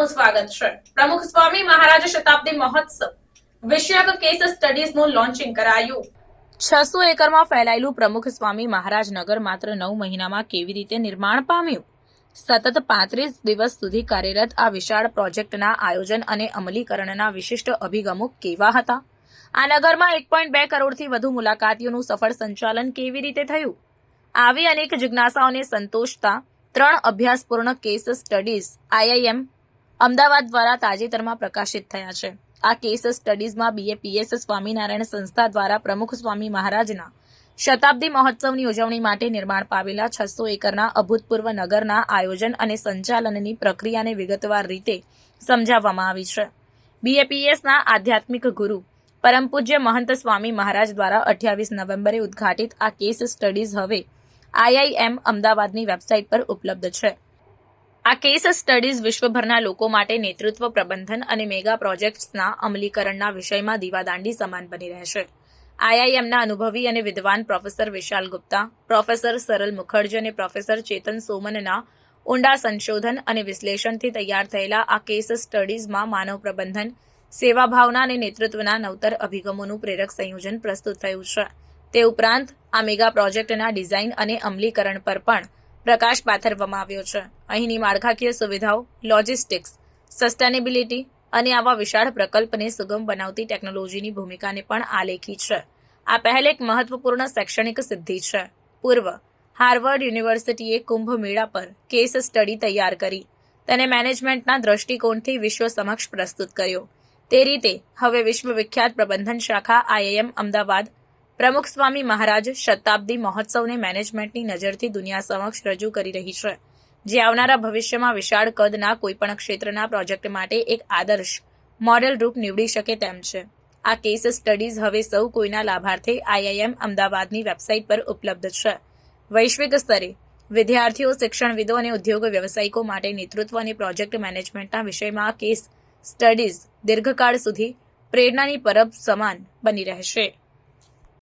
આપનું સ્વાગત છે। પ્રમુખ સ્વામી મહારાજ શતાબ્દી મહોત્સવ વિષયક કેસ સ્ટડીઝનું લોન્ચિંગ કરાયું। 600 એકરમાં ફેલાયેલું પ્રમુખ સ્વામી મહારાજ નગર માત્ર 9 મહિનામાં કેવી રીતે નિર્માણ પામ્યું? સતત 35 દિવસ સુધી કાર્યરત આ વિશાળ પ્રોજેક્ટના આયોજન અને અમલીકરણના વિશિષ્ટ અભિગમો કેવા હતા? આ નગરમાં 1.2 કરોડથી વધુ મુલાકાતીઓનું સફળ સંચાલન કેવી રીતે થયું? આવી અનેક જિજ્ઞાસાઓને સંતોષતા 3 અભ્યાસપૂર્ણ કેસ સ્ટડીઝ આઈઆઈએમ અમદાવાદ દ્વારા તાજેતરમાં પ્રકાશિત થયા છે। આ કેસ સ્ટડીઝમાં બીએપીએસ સ્વામિનારાયણ સંસ્થા દ્વારા પ્રમુખ સ્વામી મહારાજના શતાબ્દી મહોત્સવની ઉજવણી માટે નિર્માણ પામેલા 600 એકરના અભૂતપૂર્વ નગરના આયોજન અને સંચાલનની પ્રક્રિયાને વિગતવાર રીતે સમજાવવામાં આવી છે। બીએપીએસના આધ્યાત્મિક ગુરુ પરમ પૂજ્ય મહંત સ્વામી મહારાજ દ્વારા 28 નવેમ્બરે ઉદ્ઘાટિત આ કેસ સ્ટડીઝ હવે આઈઆઈએમ અમદાવાદની વેબસાઇટ પર ઉપલબ્ધ છે। આ કેસ સ્ટડીઝ વિશ્વભરના લોકો માટે નેતૃત્વ પ્રબંધન અને મેગા પ્રોજેક્ટ્સના અમલીકરણના વિષયમાં દીવાદાંડી સમાન બની રહેશે। આઈઆઈએમના અનુભવી અને વિદ્વાન પ્રોફેસર વિશાલ ગુપ્તા, પ્રોફેસર સરલ મુખર્જી અને પ્રોફેસર ચેતન સોમનના ઊંડા સંશોધન અને વિશ્લેષણથી તૈયાર થયેલા આ કેસ સ્ટડીઝમાં માનવ પ્રબંધન, સેવાભાવના અને નેતૃત્વના નવતર અભિગમોનું પ્રેરક સંયોજન પ્રસ્તુત થયું છે। તે ઉપરાંત આ મેગા પ્રોજેક્ટના ડિઝાઇન અને અમલીકરણ પર પણ પ્રકાશ પાથરવામાં આવ્યો છે। અહીંની માળખાકીય સુવિધાઓ, લોજિસ્ટિક્સ, સસ્ટેનેબિલિટી અને આવા વિશાળ પ્રકલ્પને સુગમ બનાવતી ટેકનોલોજીની ભૂમિકાને પણ આલેખી છે। આ પહેલ એક મહત્વપૂર્ણ શૈક્ષણિક સિદ્ધિ છે। પૂર્વ હાર્વર્ડ યુનિવર્સિટીએ કુંભ મેળા પર કેસ સ્ટડી તૈયાર કરી તેને મેનેજમેન્ટના દ્રષ્ટિકોણથી વિશ્વ સમક્ષ પ્રસ્તુત કર્યો। તે રીતે હવે વિશ્વવિખ્યાત પ્રબંધન શાખા આઈઆઈએમ અમદાવાદ પ્રમુખ સ્વામી મહારાજ શતાબ્દી મહોત્સવને મેનેજમેન્ટની નજરથી દુનિયા સમક્ષ રજૂ કરી રહી છે, જે આવનારા ભવિષ્યમાં વિશાળ કદના કોઈપણ ક્ષેત્રના પ્રોજેક્ટ માટે એક આદર્શ મોડેલ રૂપ નીવડી શકે તેમ છે। આ કેસ સ્ટડીઝ હવે સૌ કોઈના લાભાર્થે આઈઆઈએમ અમદાવાદની વેબસાઇટ પર ઉપલબ્ધ છે। વૈશ્વિક સ્તરે વિદ્યાર્થીઓ, શિક્ષણવિદો અને ઉદ્યોગ વ્યવસાયિકો માટે નેતૃત્વ અને પ્રોજેક્ટ મેનેજમેન્ટના વિષયમાં આ કેસ સ્ટડીઝ દીર્ઘકાળ સુધી પ્રેરણાની પરબ સમાન બની રહેશે।